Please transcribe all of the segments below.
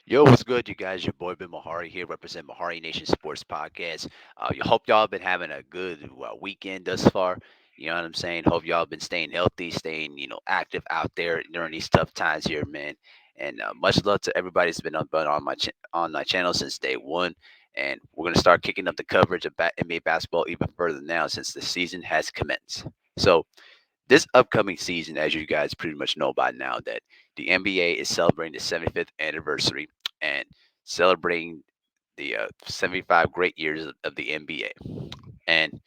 Yo, what's good, you guys? Your boy Ben Mahari here, represent Mahari Nation Sports Podcast. You hope y'all been having a good weekend thus far. You know what I'm saying? Hope y'all been staying healthy, staying active out there during these tough times here, man. And much love to everybody that's been on on my channel since day one. And we're gonna start kicking up the coverage of NBA basketball even further now since the season has commenced. So this upcoming season, as you guys pretty much know by now, that the NBA is celebrating the 75th anniversary and celebrating the 75 great years of the NBA. And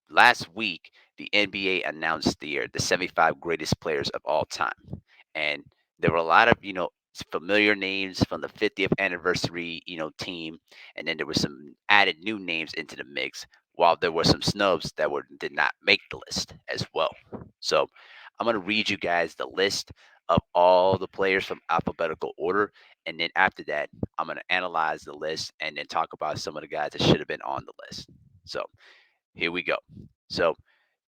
last week, the NBA announced the 75 greatest players of all time, and there were a lot of familiar names from the 50th anniversary team, and then there were some added new names into the mix. While there were some snubs that were did not make the list as well. So I'm gonna read you guys the list of all the players from alphabetical order, and then after that, I'm gonna analyze the list and then talk about some of the guys that should have been on the list. So here we go. So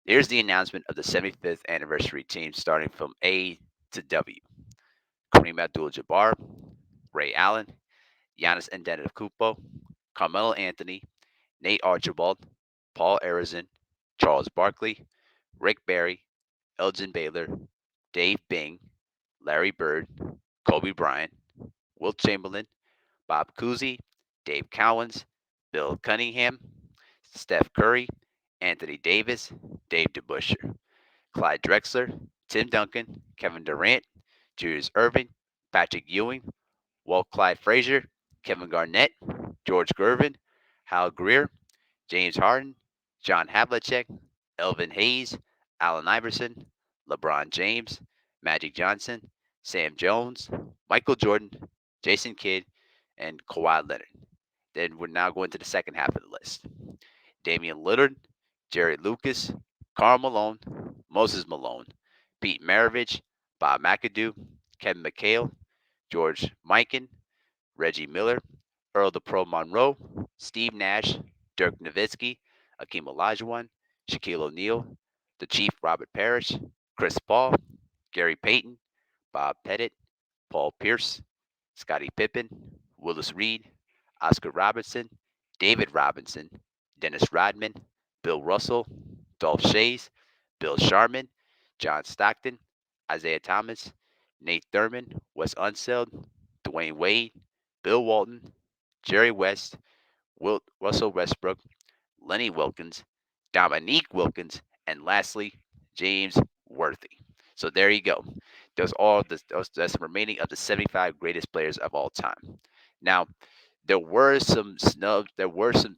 here's the announcement of the 75th anniversary team starting from A to W. Kareem Abdul-Jabbar, Ray Allen, Giannis Antetokounmpo, Carmelo Anthony, Nate Archibald, Paul Arizin, Charles Barkley, Rick Barry, Elgin Baylor, Dave Bing, Larry Bird, Kobe Bryant, Wilt Chamberlain, Bob Cousy, Dave Cowens, Bill Cunningham, Steph Curry, Anthony Davis, Dave DeBuscher, Clyde Drexler, Tim Duncan, Kevin Durant, Julius Irving, Patrick Ewing, Walt Clyde Frazier, Kevin Garnett, George Gervin, Hal Greer, James Harden, John Havlicek, Elvin Hayes, Allen Iverson, LeBron James, Magic Johnson, Sam Jones, Michael Jordan, Jason Kidd, and Kawhi Leonard. Then we're now going to the second half of the list. Damian Lillard, Jerry Lucas, Karl Malone, Moses Malone, Pete Maravich, Bob McAdoo, Kevin McHale, George Mikan, Reggie Miller, Earl the Pro Monroe, Steve Nash, Dirk Nowitzki, Akeem Olajuwon, Shaquille O'Neal, the Chief Robert Parrish, Chris Paul, Gary Payton, Bob Pettit, Paul Pierce, Scottie Pippen, Willis Reed, Oscar Robertson, David Robinson, Dennis Rodman, Bill Russell, Dolph Shays, Bill Sharman, John Stockton, Isaiah Thomas, Nate Thurman, Wes Unseld, Dwayne Wade, Bill Walton, Jerry West, Russell Westbrook, Lenny Wilkins, Dominique Wilkins, and lastly, James Worthy. So there you go. That's the remaining of the 75 greatest players of all time. Now, there were some snubs. There were some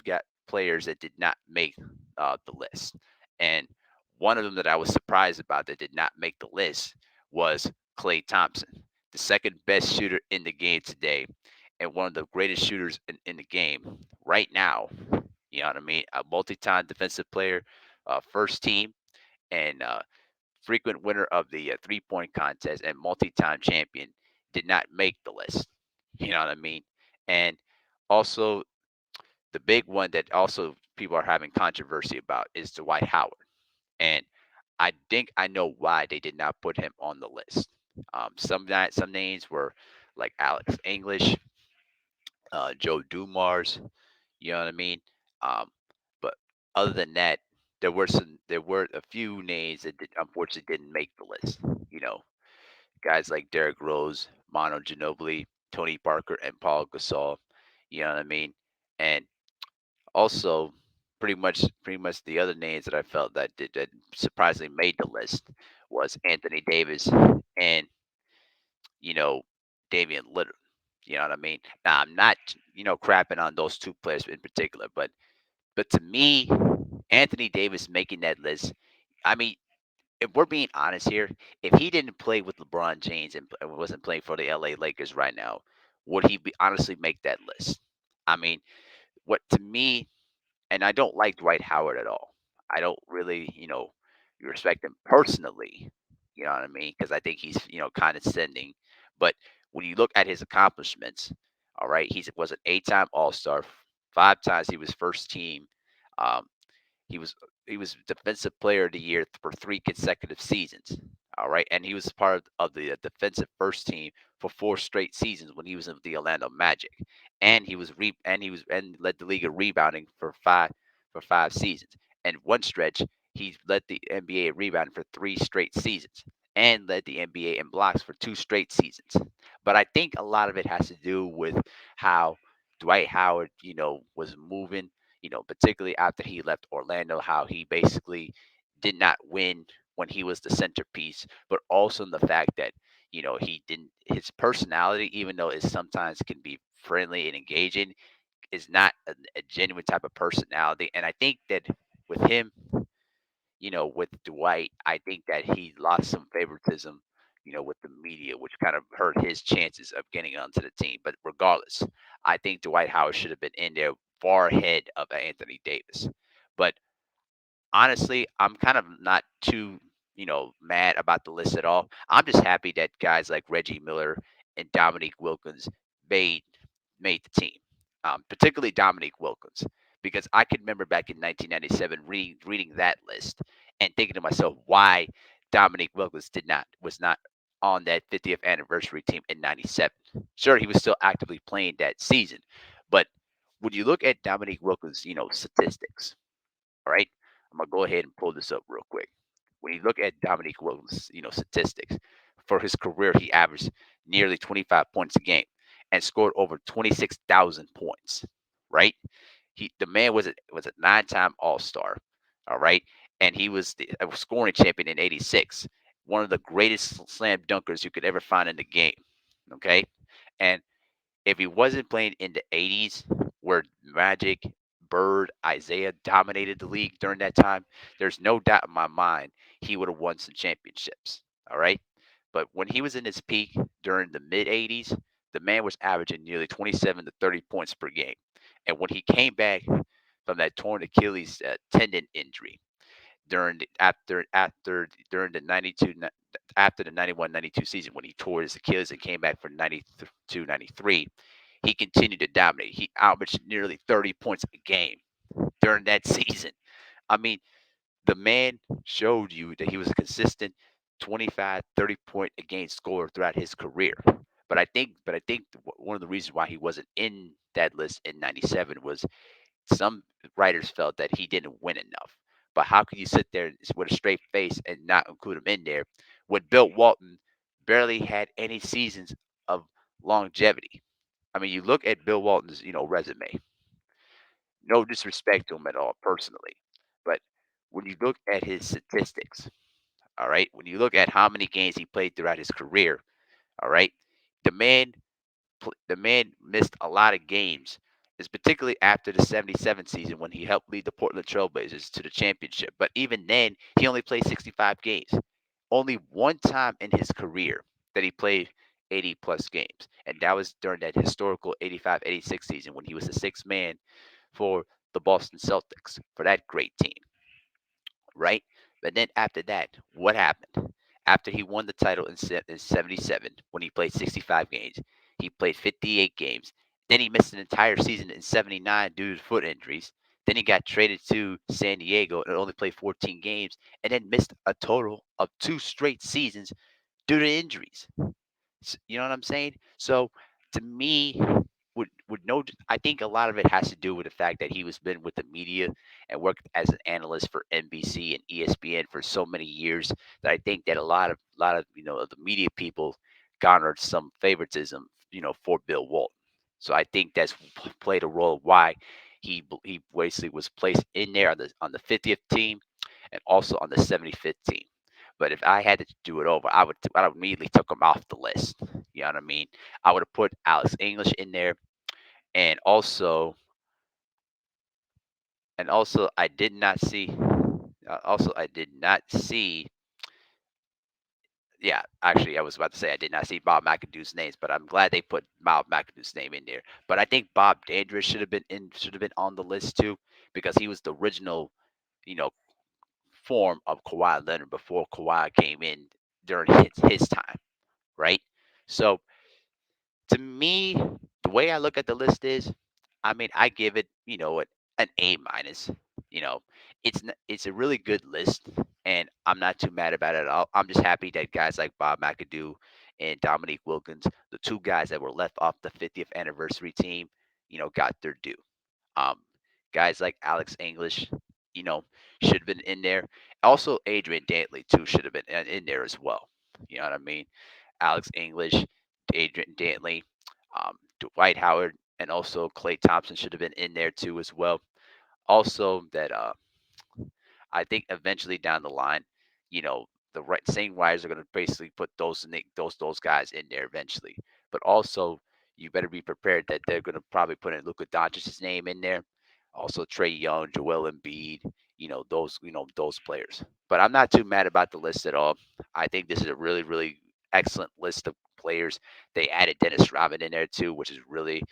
players that did not make the list, and one of them that I was surprised about that did not make the list was Klay Thompson, the second best shooter in the game today, and one of the greatest shooters in the game right now. You know what I mean? A multi-time defensive player, first team, and frequent winner of the three-point contest and multi-time champion did not make the list. You know what I mean? And also the big one that also people are having controversy about is Dwight Howard. And I think I know why they did not put him on the list. Some names were like Alex English, Joe Dumars. You know what I mean? Um, but other than that, there were a few names that unfortunately didn't make the list. You know, guys like Derrick Rose, Mono Ginobili, Tony Parker, and Paul Gasol. You know what I mean? And also, pretty much the other names that I felt that surprisingly made the list was Anthony Davis and you know Damian Lillard. You know what I mean? Now I'm not crapping on those two players in particular, but to me, Anthony Davis making that list. I mean, if we're being honest here, if he didn't play with LeBron James and wasn't playing for the LA Lakers right now, would he be honestly make that list? I mean, what to me, and I don't like Dwight Howard at all. I don't really, respect him personally. You know what I mean? Because I think he's, condescending. But when you look at his accomplishments, all right, he was an eight-time All-Star. Five times he was first team. Um, he was he was Defensive Player of the Year for three consecutive seasons. All right, and he was part of the defensive first team for 4 straight seasons when he was in the Orlando Magic, and he led the league in rebounding for 5 seasons. And one stretch, he led the NBA in rebounding for 3 straight seasons, and led the NBA in blocks for 2 straight seasons. But I think a lot of it has to do with how Dwight Howard, was moving. Particularly after he left Orlando, how he basically did not win when he was the centerpiece, but also in the fact that he didn't his personality, even though it sometimes can be friendly and engaging, is not a genuine type of personality. And I think that with him, with Dwight, I think that he lost some favoritism, with the media, which kind of hurt his chances of getting onto the team. But regardless, I think Dwight Howard should have been in there far ahead of Anthony Davis. But honestly, I'm kind of not too, mad about the list at all. I'm just happy that guys like Reggie Miller and Dominique Wilkins made made the team. Particularly Dominique Wilkins, because I can remember back in 1997 reading that list and thinking to myself why Dominique Wilkins did not was not on that 50th anniversary team in '97. Sure, he was still actively playing that season, but when you look at Dominique Wilkins, statistics, all right. I'm gonna go ahead and pull this up real quick. When you look at Dominique Wilkins, statistics for his career, he averaged nearly 25 points a game and scored over 26,000 points. Right? The man was a 9-time All Star. All right, and he was a scoring champion in '86. One of the greatest slam dunkers you could ever find in the game. Okay, and if he wasn't playing in the '80s, where Magic, Bird, Isaiah dominated the league during that time, there's no doubt in my mind he would have won some championships. All right. But when he was in his peak during the mid '80s, the man was averaging nearly 27 to 30 points per game. And when he came back from that torn Achilles tendon injury during the, after during the 92 after the 91-92 season, when he tore his Achilles and came back for 92-93, he continued to dominate. He averaged nearly 30 points a game during that season. I mean, the man showed you that he was a consistent 25, 30 point a game scorer throughout his career. But I think one of the reasons why he wasn't in that list in '97 was some writers felt that he didn't win enough. But how can you sit there with a straight face and not include him in there when Bill Walton barely had any seasons of longevity? I mean, you look at Bill Walton's, resume. No disrespect to him at all, personally, but when you look at his statistics, all right, when you look at how many games he played throughout his career, all right, the man the man missed a lot of games. Is particularly after the '77 season when he helped lead the Portland Trailblazers to the championship. But even then, he only played 65 games. Only one time in his career that he played 80 plus games, and that was during that historical '85-'86 season when he was the sixth man for the Boston Celtics for that great team, right? But then after that, what happened? After he won the title in '77, when he played 65 games, he played 58 games. Then he missed an entire season in '79 due to foot injuries. Then he got traded to San Diego and only played 14 games, and then missed a total of 2 straight seasons due to injuries. You know what I'm saying? So to me, would no, I think a lot of it has to do with the fact that he was been with the media and worked as an analyst for NBC and ESPN for so many years that I think that a lot of of the media people garnered some favoritism for Bill Walton. So I think that's played a role why he basically was placed in there on the 50th team and also on the 75th team. But if I had to do it over, I would immediately took him off the list. You know what I mean? I would have put Alex English in there, and also I did not see. Also, I did not see. Yeah, actually, I was about to say I did not see Bob McAdoo's names, but I'm glad they put Bob McAdoo's name in there. But I think Bob Dandridge should have been on the list too, because he was the original, you know, form of Kawhi Leonard before Kawhi came in during his time, right? So to me, the way I look at the list is, I mean, I give it, an A minus. You know, it's a really good list. and I'm not too mad about it at all. I'm just happy that guys like Bob McAdoo and Dominique Wilkins, the two guys that were left off the 50th anniversary team, got their due. Um, Guys like Alex English, you know, should have been in there. Also, Adrian Dantley too should have been in there as well. You know what I mean? Alex English, Adrian Dantley, Dwight Howard, and also Klay Thompson should have been in there too as well. Also, that I think eventually down the line, you know, the right same wires are going to basically put those guys in there eventually. But also, you better be prepared that they're going to probably put in Luka Doncic's name in there. Also, Trey Young, Joel Embiid, those players. But I'm not too mad about the list at all. I think this is a really, really excellent list of players. They added Dennis Rodman in there too, which is really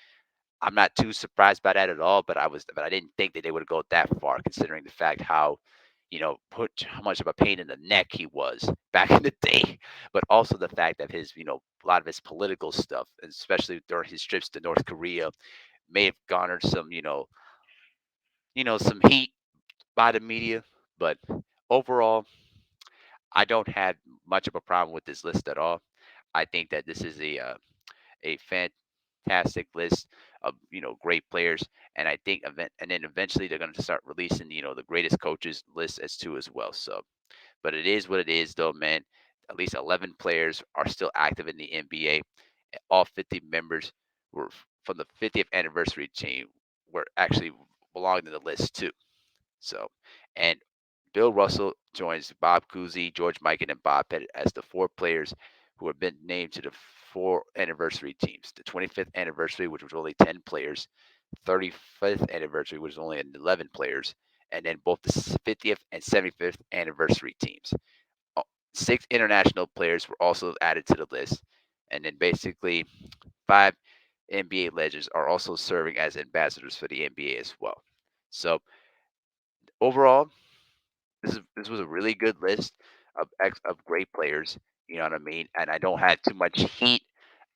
I'm not too surprised by that at all, but I didn't think that they would go that far, considering the fact how, put how much of a pain in the neck he was back in the day, but also the fact that his, a lot of his political stuff, especially during his trips to North Korea, may have garnered some, some heat by the media. But overall, I don't have much of a problem with this list at all. I think that this is a fantastic list of great players, and I think and then eventually they're going to start releasing the greatest coaches list as too as well. So, but it is what it is, though, man. At least 11 players are still active in the NBA. All 50 members were from the 50th anniversary team were actually belonged in the list too. So, and Bill Russell joins Bob Cousy, George Mikan, and Bob Pettit as the four players who have been named to the four anniversary teams. The 25th anniversary, which was only 10 players, 35th anniversary, which was only 11 players, and then both the 50th and 75th anniversary teams. Uh, Six international players were also added to the list, and then basically five NBA legends are also serving as ambassadors for the NBA as well. So overall, this was a really good list of great players. You know what I mean? And I don't have too much heat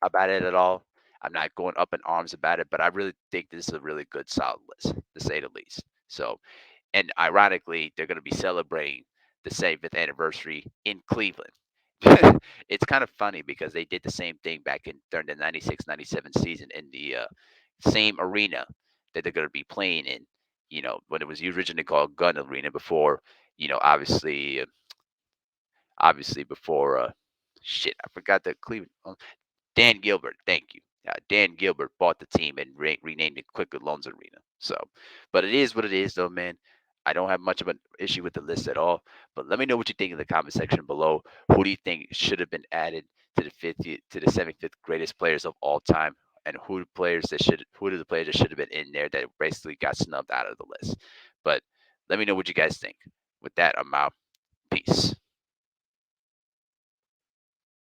about it at all. I'm not going up in arms about it, but I really think this is a really good, solid list, to say the least. So, and ironically, they're going to be celebrating the 75th anniversary in Cleveland. It's kind of funny because they did the same thing back in during the 96-97 season in the same arena that they're going to be playing in. When it was originally called Gun Arena before, obviously before, shit, I forgot the Cleveland. Dan Gilbert, thank you. Dan Gilbert bought the team and renamed it Quicker Loans Arena. So, but it is what it is, though, man. I don't have much of an issue with the list at all. But let me know what you think in the comment section below. Who do you think should have been added to the 50th to the 75th greatest players of all time? And who are the players that should have been in there that basically got snubbed out of the list? But let me know what you guys think. With that, I'm out. Peace.